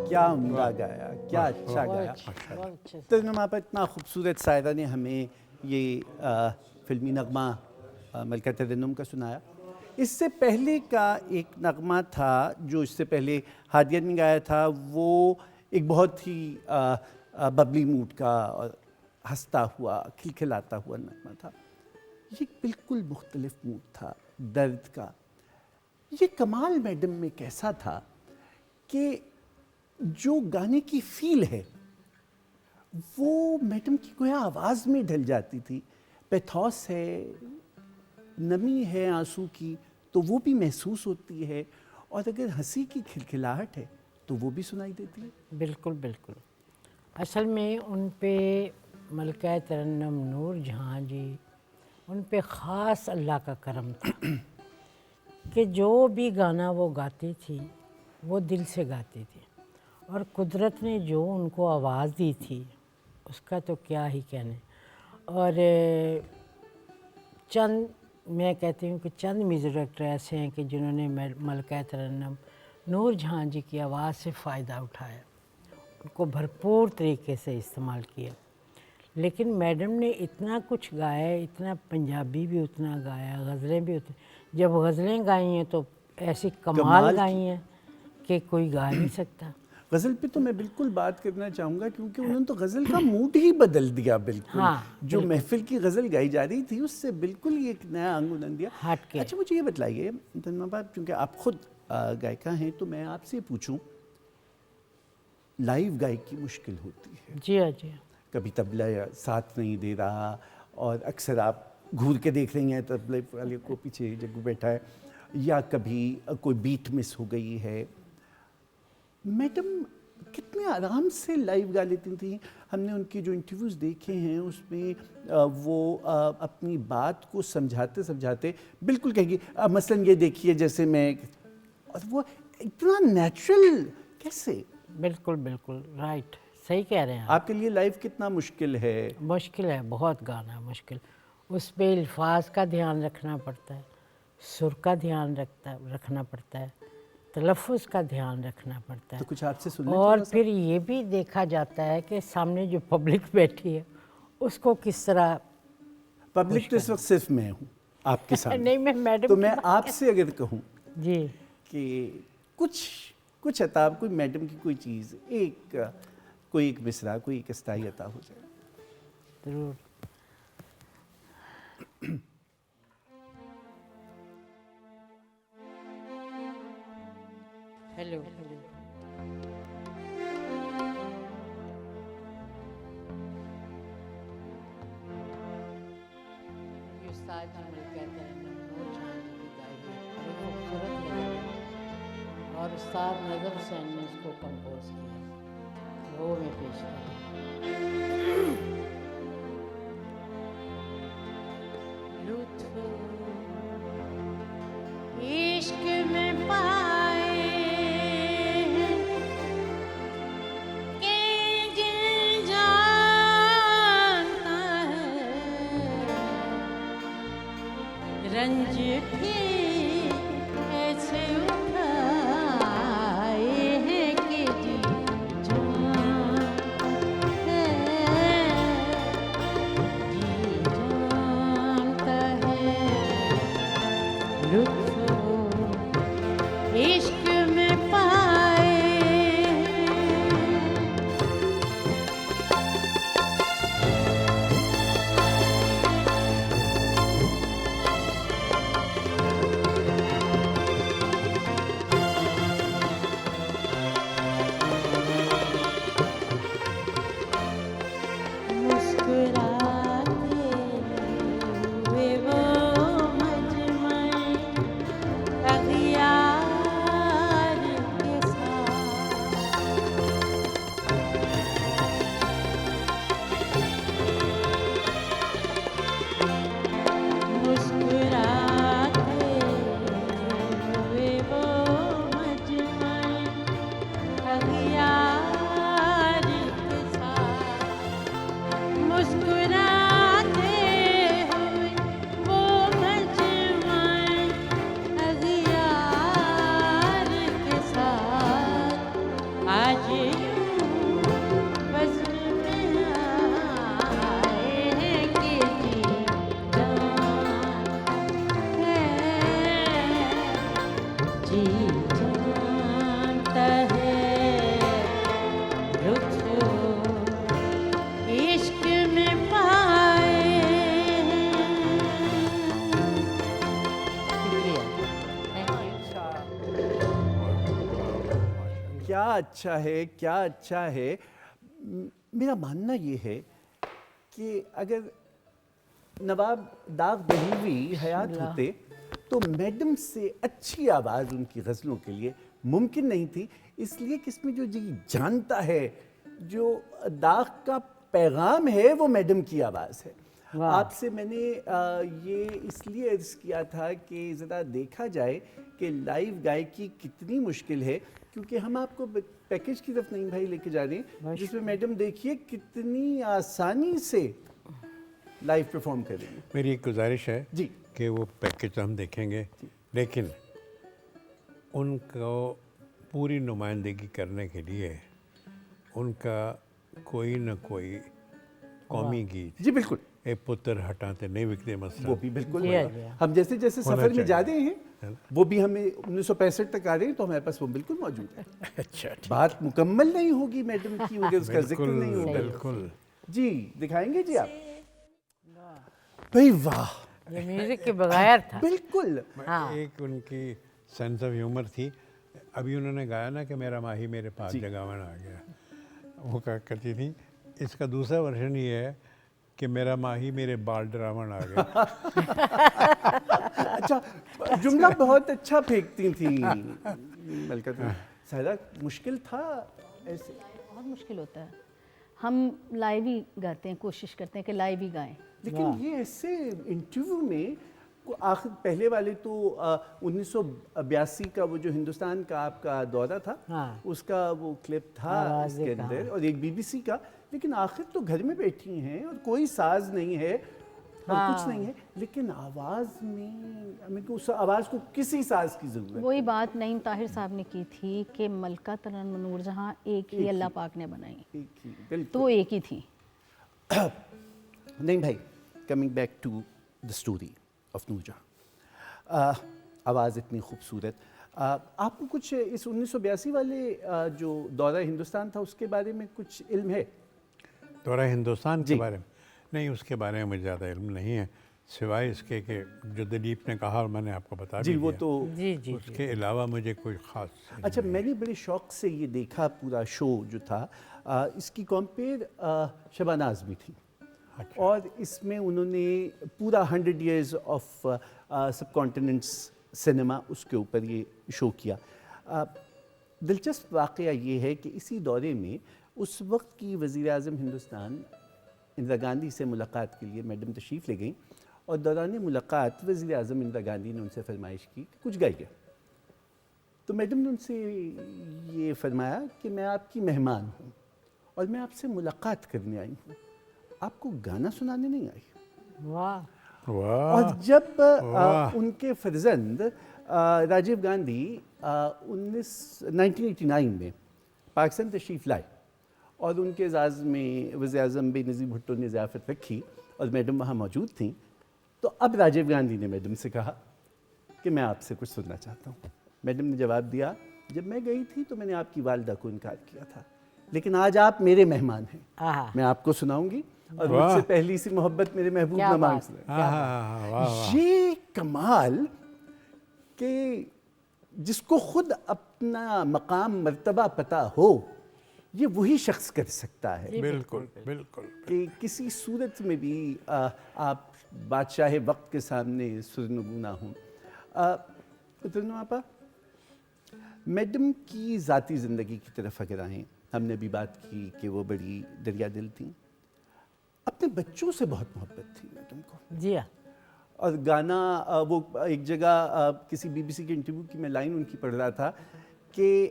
کیا عمدہ گایا, کیا اچھا گایا. بہت اچھے سے. ترنم آپ اتنا خوبصورت سائرہ نے ہمیں یہ فلمی نغمہ ملکہ ترنم کا سنایا. اس سے پہلے کا ایک نغمہ تھا جو اس سے پہلے ہادیہ نے گایا تھا, وہ ایک بہت ہی ببلی موڈ کا اور ہنستا ہوا کھلکھلاتا ہوا نغمہ تھا. یہ بالکل مختلف موڈ تھا درد کا. یہ کمال میڈم میں کیسا تھا کہ جو گانے کی فیل ہے وہ میڈم کی گویا آواز میں ڈھل جاتی تھی. پیتھوس ہے, نمی ہے آنسو کی تو وہ بھی محسوس ہوتی ہے, اور اگر ہنسی کی کھلکھلاہٹ ہے تو وہ بھی سنائی دیتی ہے. بالکل بالکل. اصل میں ان پہ ملکہ ترنم نور جہاں جی, ان پہ خاص اللہ کا کرم تھا کہ جو بھی گانا وہ گاتی تھی وہ دل سے گاتی تھی, اور قدرت نے جو ان کو آواز دی تھی اس کا تو کیا ہی کہنے. اور چند میں کہتی ہوں کہ چند میوزک ڈائریکٹر ایسے ہیں کہ جنہوں نے ملکہ ترنم نور جہاں جی کی آواز سے فائدہ اٹھایا, ان کو بھرپور طریقے سے استعمال کیا. لیکن میڈم نے اتنا کچھ گایا, اتنا پنجابی بھی اتنا گایا, غزلیں بھی اتنی. جب غزلیں گائی ہیں تو ایسی کمال گائی ہیں کہ کوئی گا نہیں سکتا. غزل پہ تو میں بالکل بات کرنا چاہوں گا کیونکہ انہوں نے تو غزل کا موڈ ہی بدل دیا بالکل. ہاں, جو محفل کی غزل گائی جا رہی تھی اس سے بالکل ہی ایک نیا انگ انن دیا. ہٹ کے. اچھا مجھے یہ بتلائیے ترنم بھائی, کیونکہ آپ خود گائکہ ہیں تو میں آپ سے پوچھوں, لائیو گائکی مشکل ہوتی ہے. جی ہاں جی ہاں. کبھی طبلہ ساتھ نہیں دے رہا, اور اکثر آپ گھور کے دیکھ رہی ہیں طبلے والے کو پیچھے جگہ بیٹھا ہے, یا کبھی کوئی بیٹ مس ہو گئی ہے. میڈم کتنے آرام سے لائیو گا لیتی تھیں. ہم نے ان کی جو انٹرویوز دیکھے ہیں اس میں وہ اپنی بات کو سمجھاتے سمجھاتے بالکل کہیں گی مثلاً یہ دیکھیے جیسے میں, اور وہ اتنا نیچرل کیسے. بالکل بالکل رائٹ, صحیح کہہ رہے ہیں آپ کے لیے لائیو کتنا مشکل ہے؟ مشکل ہے, بہت گانا مشکل. اس پہ الفاظ کا دھیان رکھنا پڑتا ہے, سر کا دھیان رکھنا پڑتا ہے, تلفظ کا دھیان رکھنا پڑتا ہے. تو کچھ آپ سے سنیں. اور پھر یہ بھی دیکھا جاتا ہے کہ سامنے جو پبلک بیٹھی ہے اس کو کس طرح. پبلک تو اس وقت صرف میں ہوں آپ کے سامنے. نہیں, میں میڈم تو میں آپ سے اگر کہوں جی کہ کچھ عطا, کوئی میڈم کی کوئی چیز, کوئی ایک مصرع, کوئی ایک استائی عطا ہو جائے. ضرور. ہیلو. یہ استاد جی ملکہ ترنم نور جہاں جی کی گائی ہے, بڑی خوبصورت ہے, اور استاد نظر حسین نے اس کو کمپوز کیا, وہ میں پیش کروں. لطف عشق میں پائے کہ دل جانتا ہے, رنج بھی ایسے اٹھائے ہیں کہ جی جانتا ہے, جی جانتا ہے. لطف عشق میں پائے مسکراتے ہوئے وہ مجمع اغیار کیا اچھا ہے کیا اچھا ہے. میرا ماننا یہ ہے کہ اگر نواب داغ دہلوی حیات ہوتے تو میڈم سے اچھی آواز ان کی غزلوں کے لیے ممکن نہیں تھی، اس لیے کہ اس میں جو جی جانتا ہے، جو داغ کا پیغام ہے، وہ میڈم کی آواز ہے. آپ سے میں نے یہ اس لیے عرض کیا تھا کہ ذرا دیکھا جائے کہ لائیو گائیکی کتنی مشکل ہے، کیونکہ ہم آپ کو پیکیج کی طرف نہیں بھائی لے کے جا رہے ہیں، جس میں میڈم دیکھیے کتنی آسانی سے لائیو پرفارم کر رہی ہیں. میری ایک گزارش ہے جی کہ وہ پیکیج ہم دیکھیں گے، لیکن ان کو پوری نمائندگی کرنے کے لیے ان کا کوئی نہ کوئی قومی گیت، جی بالکل، اے پتر ہٹاتے نہیں وکتے مسئلہ، وہ بھی بالکل. ہم جیسے جیسے سفر میں جا رہے ہیں وہ بھی ہمیں 1965 تک آ رہے ہیں تو ہمارے پاس وہ بالکل موجود ہے. اچھا بات مکمل نہیں ہوگی میڈم کی اگر اس کا ذکر نہیں ہوگا. بالکل. جی دکھائیں گے جی آپ. بھائی واہ، یہ میوزک کے بغیر تھا. بالکل. ایک ان کی سینس آف ہیومر تھی. ابھی انہوں نے گایا نا کہ میرا ماہی میرے پاس جگاون آ گیا، وہ کہا کرتی تھی اس کا دوسرا ورژن یہ ہے کہ میرا ماہی میرے بال ڈراون آ گیا. اچھا، جملہ بہت اچھا پھینکتی تھیں ملکہ سہرا. مشکل تھا ایسے؟ بہت مشکل ہوتا ہے. ہم لائیو ہی گاتے ہیں، کوشش کرتے ہیں کہ لائیو ہی گائیں. لیکن یہ ایسے انٹرویو میں آخر پہلے والے تو 1982 کا وہ جو ہندوستان کا آپ کا دورہ تھا اس کا وہ کلپ تھا اس کے اندر، اور ایک BBC کا. لیکن آخر تو گھر میں بیٹھی ہیں اور کوئی ساز نہیں ہے اور کچھ نہیں ہے، لیکن آواز میں ہمیں اس آواز کو کسی ساز کی ضرورت ہے. وہی بات نعیم طاہر صاحب نے کی تھی کہ ملکہ ترنم نور جہاں ایک ہی اللہ پاک نے بنائی، تو وہ ایک ہی تھی. نہیں بھائی، coming back to the story of Noor Jahan, آواز اتنی خوبصورت. آپ کو کچھ اس 1982 والے جو دورہ ہندوستان تھا اس کے بارے میں کچھ علم ہے؟ دورہ ہندوستان کے بارے میں نہیں، اس کے بارے میں مجھے زیادہ علم نہیں ہے، سوائے اس کے کہ جو دلیپ نے کہا اور میں نے آپ کو بتا جی وہ تو اس کے علاوہ مجھے کوئی خاص. اچھا، میں نے بڑے شوق سے یہ دیکھا پورا شو جو تھا. اس کی کمپیئر شبانہ اعظمی تھی، اور اس میں انہوں نے پورا 100 ایئرز آف سب کانٹیننٹس سنیما اس کے اوپر یہ شو کیا. دلچسپ واقعہ یہ ہے کہ اسی دورے میں اس وقت کی وزیر اعظم ہندوستان اندرا گاندھی سے ملاقات کے لیے میڈم تشریف لے گئیں، اور دوران ملاقات وزیر اعظم اندرا گاندھی نے ان سے فرمائش کی کہ کچھ گائیے. تو میڈم نے ان سے یہ فرمایا کہ میں آپ کی مہمان ہوں اور میں آپ سے ملاقات کرنے آئی ہوں، آپ کو گانا سنانے نہیں آئی. واہ. اور جب ان کے فرزند راجیو گاندھی 1989 میں پاکستان تشریف لائے اور ان کے اعزاز میں وزیر اعظم بے نظیر بھٹو نے ضیافت رکھی اور میڈم وہاں موجود تھیں، تو اب راجیو گاندھی نے میڈم سے کہا کہ میں آپ سے کچھ سننا چاہتا ہوں. میڈم نے جواب دیا، جب میں گئی تھی تو میں نے آپ کی والدہ کو انکار کیا تھا، لیکن آج آپ میرے مہمان ہیں، میں آپ کو سناؤں گی اور مجھ سے پہلی سی محبت میرے محبوب نہ مانگ سکے. یہ کمال کہ جس کو خود اپنا مقام مرتبہ پتہ ہو یہ وہی شخص کر سکتا ہے. بالکل بالکل. کہ کسی صورت میں بھی آپ بادشاہ وقت کے سامنے سرنگو نہ ہوں. ترنم آپا، میڈم کی ذاتی زندگی کی طرف اگر آئیں، ہم نے بھی بات کی کہ وہ بڑی دریا دل تھیں، اپنے بچوں سے بہت محبت تھی میڈم کو. جی ہاں. اور گانا وہ ایک جگہ کسی BBC کے انٹرویو کی میں لائن ان کی پڑھ رہا تھا کہ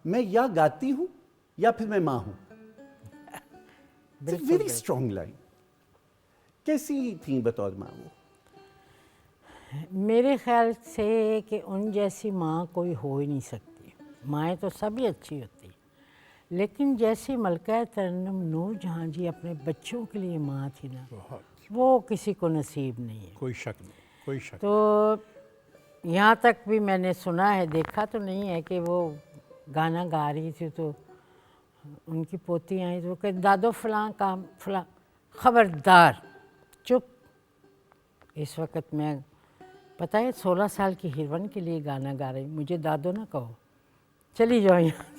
میں یا گاتی ہوں یا پھر میں ماں ہوں. Very strong line. کیسی تھیں بطور ماں وہ؟ میرے خیال سے کہ ان جیسی ماں کوئی ہو ہی نہیں سکتی. مائیں تو سبھی اچھی ہوتی ہیں، لیکن جیسی ملکہ ترنم نور جہاں جی اپنے بچوں کے لیے ماں تھی نا، وہ کسی کو نصیب نہیں ہے. کوئی شک نہیں، کوئی شک. تو یہاں تک بھی میں نے سنا ہے، دیکھا تو نہیں ہے، کہ وہ گانا گا رہی تھی تو ان کی پوتی آئی تو کہ دادو فلاں کام فلاں. خبردار، چپ. اس وقت میں پتہ ہے 16 سال کی ہیروئن کے لیے گانا گا رہی، مجھے دادو نہ کہو، چلی جاؤ یہاں سے.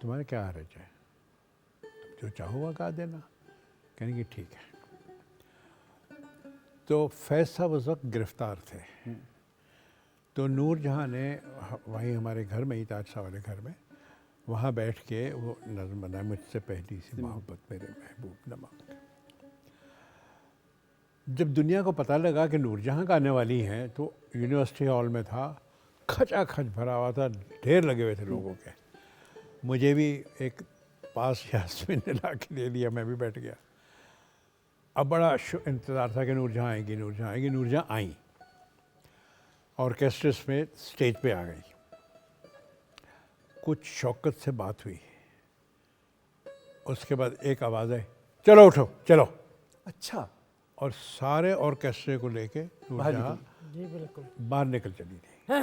تمہارا کیا حرج ہے, جو چاہو وہ گا دینا. کہنے کہ ٹھیک ہے. تو فیض صاحب اس وقت گرفتار تھے. تو نور جہاں نے وہیں ہمارے گھر میں ہی, تاج شاہ والے گھر میں, وہاں بیٹھ کے وہ نظم بنایا, مجھ سے پہلی سی محبت میرے محبوب نمک. جب دنیا کو پتہ لگا کہ نور جہاں گانے والی ہیں تو یونیورسٹی ہال میں تھا, کھچا کھچ بھرا ہوا تھا, ڈھیر لگے ہوئے تھے لوگوں کے. مجھے بھی ایک پاس یاسمین نے لا کے دے دیا, میں بھی بیٹھ گیا. اب بڑا انتظار تھا کہ نور جہاں آئیں گی, نور جہاں آئیں گی. نور جہاں آئیں, آرکیسٹرس میں اسٹیج پہ آ گئی. کچھ شوکت سے بات ہوئی, اس کے بعد ایک آواز آئی, چلو اٹھو چلو. اچھا. اور سارے آرکیسٹرے کو لے کے نور جہاں جی بالکل باہر نکل چلی تھی.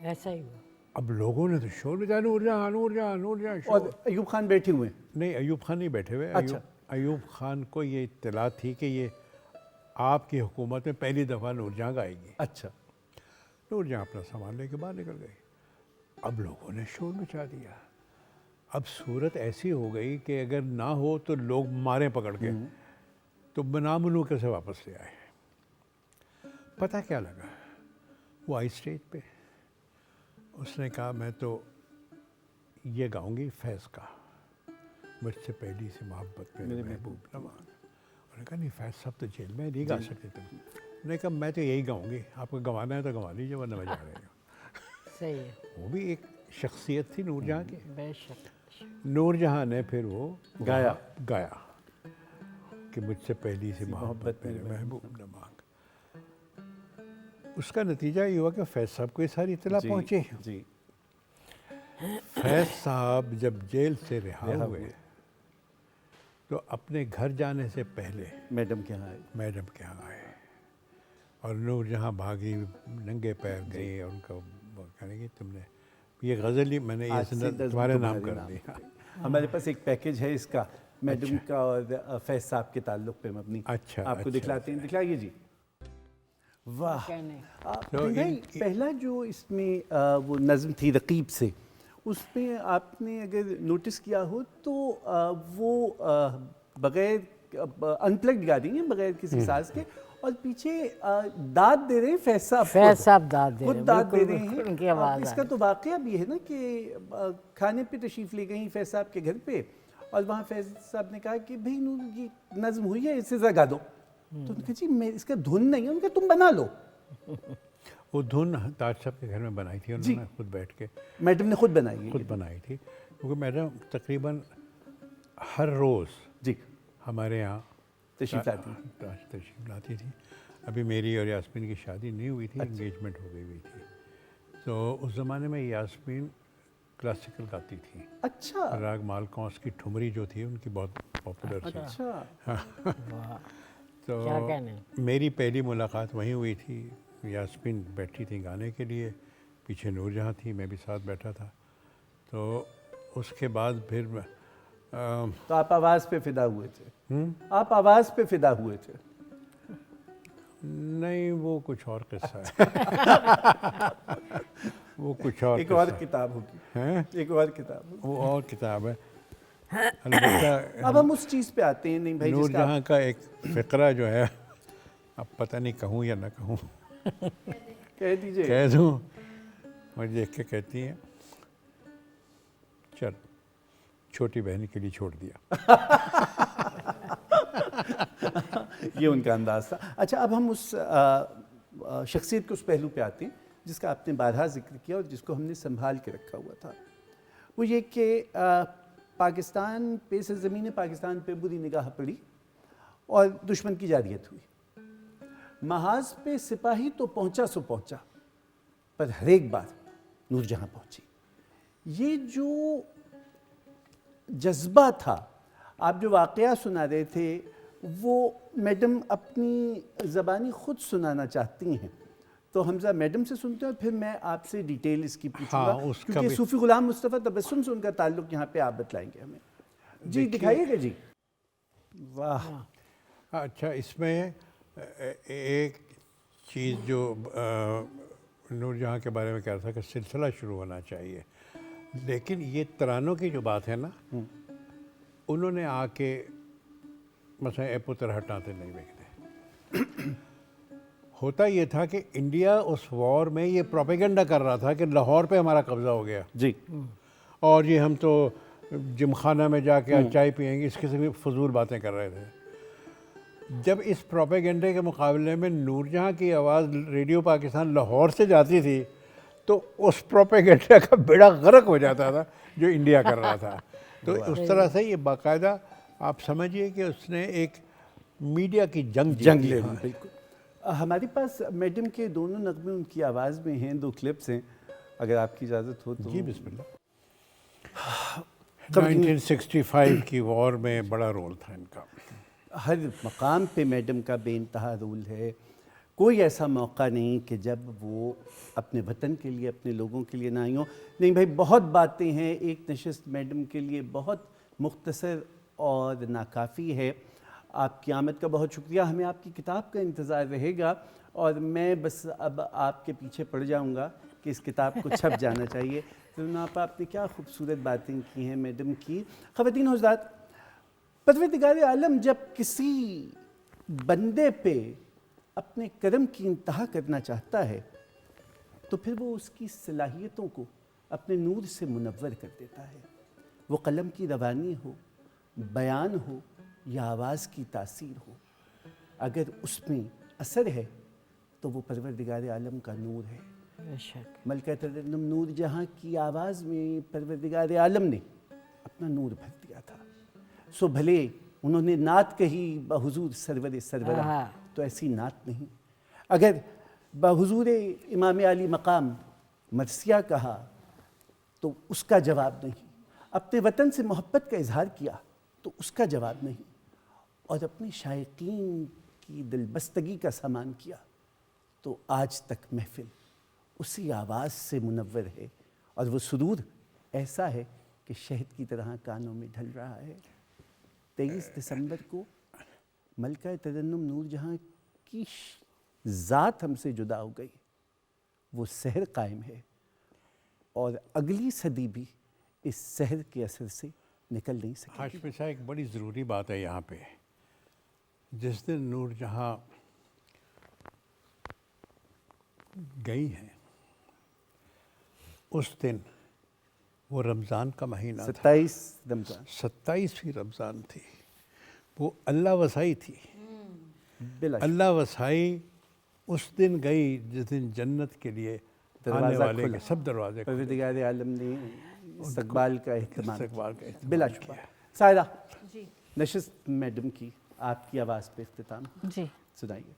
ایسا ہی ہوا. اب لوگوں نے تو شور مچایا, نور جہاں نور جہاں نور جہاں. اور ایوب خان بیٹھے ہوئے ہیں؟ نہیں, ایوب خان نہیں بیٹھے ہوئے. اچھا. ایوب خان کو یہ اطلاع تھی کہ یہ آپ کی حکومت میں پہلی دفعہ نور جہاں گائے گی. اچھا. نور جہاں اپنا سامان لے کے باہر نکل گئی. اب لوگوں نے شور مچا دیا. اب صورت ایسی ہو گئی کہ اگر نہ ہو تو لوگ ماریں پکڑ کے. تو بنا منوکر سے واپس لے آئے. پتہ کیا لگا, وہ آئی اسٹیج پہ, اس نے کہا میں تو یہ گاؤں گی فیض کا, مجھ سے پہلی سی محبت میرے محبوب نواز. انہوں نے کہا نہیں فیض صاحب تو جیل میں نہیں گا سکتے تم. انہوں نے کہا میں تو یہی گاؤں گی, آپ کو گنوانا ہے تو گنوا لیجیے ورنہ میں جا رہی ہوں. صحیح ہے. وہ بھی ایک شخصیت تھی نور جہاں کی. بے شک. نور جہاں نے پھر وہ گایا کہ مجھ سے پہلی سی محبت میرے محبوب نواز. اس کا نتیجہ یہ ہوا کہ فیض صاحب کو یہ ساری اطلاع پہنچی. جی. فیض صاحب جب جیل سے رہا ہوئے تو اپنے گھر جانے سے پہلے میڈم کے یہاں آئے. میڈم کے یہاں آئے اور نور جہاں بھاگی, ننگے پیر گئی, اور ان کا کہنے کہ تم نے یہ غزل ہی میں نے یہ تمہارے نام کر دی. ہمارے پاس ایک پیکج ہے اس کا, میڈم کا اور فیض صاحب کے تعلق پہ مبنی. اچھا. آپ کو دکھلاتے ہیں, دکھلائیے جی. واہ. بھائی پہلا جو اس میں وہ نظم تھی رقیب سے, اس میں آپ نے اگر نوٹس کیا ہو تو وہ بغیر ان پلگڈ گا رہی ہیں, بغیر کسی ساز کے, اور پیچھے داد دے رہے ہیں فیض صاحب. فیض صاحب داد دے رہے ہیں, خود داد دے رہے ہیں. ان کی آواز. اس کا تو واقعہ بھی ہے نا کہ کھانے پہ تشریف لے گئی فیض صاحب کے گھر پہ, اور وہاں فیض صاحب نے کہا کہ بھائی نور یہ نظم ہوئی ہے, اس سے ذرا گا دو. تو انہوں نے کہا جی میں اس کا دھن نہیں ہے. ان کا تم بنا لو. وہ دھن تاج صاحب کے گھر میں بنائی تھی انہوں نے خود بیٹھ کے. میڈم نے خود بنائی. خود بنائی تھی کیونکہ میڈم تقریباً ہر روز جی ہمارے یہاں تشریف لاتی تھی. ابھی میری اور یاسمین کی شادی نہیں ہوئی تھی, انگیجمنٹ ہو گئی ہوئی تھی. تو اس زمانے میں یاسمین کلاسیکل گاتی تھی. اچھا. راگ مالکونس کی ٹھمری جو تھی ان کی بہت پاپولر تھی. اچھا. تو میری پہلی ملاقات وہیں ہوئی تھی. یاسمین بیٹھی تھی گانے کے لیے, پیچھے نور جہاں تھی, میں بھی ساتھ بیٹھا تھا. تو اس کے بعد پھر تو آپ آواز پہ فدا ہوئے تھے. آپ آواز پہ فدا ہوئے تھے. نہیں, وہ کچھ اور قصہ ہے. وہ کچھ اور ایک اور کتاب ہوگی. ایک اور کتاب ہوگی. وہ اور کتاب ہے. البتہ اب ہم اس چیز پہ آتے ہیں. نہیں بھائی, نور جہاں کا ایک فقرہ جو ہے, اب پتہ نہیں کہوں یا نہ کہوں. کہہ دیجئے. کہہ دوں. مجھے دیکھ کے کہتی ہیں چل چھوٹی بہن کے لیے چھوڑ دیا. یہ ان کا انداز تھا. اچھا, اب ہم اس شخصیت کے اس پہلو پہ آتے ہیں جس کا آپ نے بارہا ذکر کیا اور جس کو ہم نے سنبھال کے رکھا ہوا تھا. وہ یہ کہ پاکستان پہ, سرزمین پاکستان پہ بری نگاہ پڑی اور دشمن کی جارحیت ہوئی. محاذ پہ سپاہی تو پہنچا سو پہنچا, پر ہر ایک بار نور جہاں پہنچی. یہ جو جذبہ تھا, آپ جو واقعہ سنا رہے تھے, وہ میڈم اپنی زبانی خود سنانا چاہتی ہیں. تو حمزہ میڈم سے سنتے ہیں اور پھر میں آپ سے ڈیٹیل اس کی پوچھوں گا, کیونکہ صوفی غلام مصطفیٰ تبسم سے ان کا تعلق یہاں پہ آپ بتلائیں گے ہمیں. جی دکھائیے گا. جی واہ. اچھا, اس میں ایک چیز جو نور جہاں کے بارے میں کہہ رہا تھا کہ سلسلہ شروع ہونا چاہیے. لیکن یہ ترانوں کی جو بات ہے نا، انہوں نے آ کے مثلا اے پتر ہٹاتے نہیں بیچتے. ہوتا یہ تھا کہ انڈیا اس وار میں یہ پروپیگنڈا کر رہا تھا کہ لاہور پہ ہمارا قبضہ ہو گیا جی اور یہ ہم تو جم خانہ میں جا کے آج چائے پئیں گے، اس قسم کی فضول باتیں کر رہے تھے. جب اس پروپیگنڈے کے مقابلے میں نور جہاں کی آواز ریڈیو پاکستان لاہور سے جاتی تھی تو اس پروپیگنڈے کا بیڑا غرق ہو جاتا تھا جو انڈیا کر رہا تھا. تو اس طرح سے یہ باقاعدہ آپ سمجھیے کہ اس نے ایک میڈیا کی جنگ لے لی. بالکل. ہمارے پاس میڈم کے دونوں نغمے ان کی آواز میں ہیں، 2 کلپس ہیں، اگر آپ کی اجازت ہو تو. جی بسم اللہ. 1965 کی وار میں بڑا رول تھا ان کا. ہر مقام پہ میڈم کا بے انتہا رول ہے. کوئی ایسا موقع نہیں کہ جب وہ اپنے وطن کے لیے، اپنے لوگوں کے لیے نہ آئی ہوں. نہیں بھائی، بہت باتیں ہیں، ایک نشست میڈم کے لیے بہت مختصر اور ناکافی ہے. آپ کی آمد کا بہت شکریہ. ہمیں آپ کی کتاب کا انتظار رہے گا اور میں بس اب آپ کے پیچھے پڑ جاؤں گا کہ اس کتاب کو چھپ جانا چاہیے. آپ نے کیا خوبصورت باتیں کی ہیں میڈم کی. خواتین و حضرات، پروردگار عالم جب کسی بندے پہ اپنے کرم کی انتہا کرنا چاہتا ہے تو پھر وہ اس کی صلاحیتوں کو اپنے نور سے منور کر دیتا ہے. وہ قلم کی روانی ہو، بیان ہو یا آواز کی تاثیر ہو، اگر اس میں اثر ہے تو وہ پروردگار عالم کا نور ہے. بے شک. ملکہ ترنم نور جہاں کی آواز میں پروردگار عالم نے اپنا نور بھر دیا تھا. سو بھلے انہوں نے نعت کہی بحضور سرور سرورہ، تو ایسی نعت نہیں. اگر بحضور امام علی مقام مرثیہ کہا تو اس کا جواب نہیں. اپنے وطن سے محبت کا اظہار کیا تو اس کا جواب نہیں. اور اپنے شائقین کی دلبستگی کا سامان کیا تو آج تک محفل اسی آواز سے منور ہے. اور وہ سرور ایسا ہے کہ شہد کی طرح کانوں میں ڈھل رہا ہے. 23 دسمبر کو ملکہ ترنم نور جہاں کی ذات ہم سے جدا ہو گئی. وہ سحر قائم ہے اور اگلی صدی بھی اس سحر کے اثر سے نکل نہیں سکے. ہاشمی صاحب، ایک بڑی ضروری بات ہے یہاں پہ. جس دن نور جہاں گئی ہیں اس دن وہ رمضان کا مہینہ تھا. 27 رمضان. 27ویں رمضان تھی. وہ اللہ وسائی تھی. بلا اللہ وسائی اس دن گئی جس دن جنت کے لیے آنے والے کے سب دروازے کھلے. پروردگار عالم نے استقبال کا اہتمام استقبال کا اہتمام بلا شبہ. سائرہ، نشست میڈم کی آپ کی آواز پہ اختتام جی سنائیے.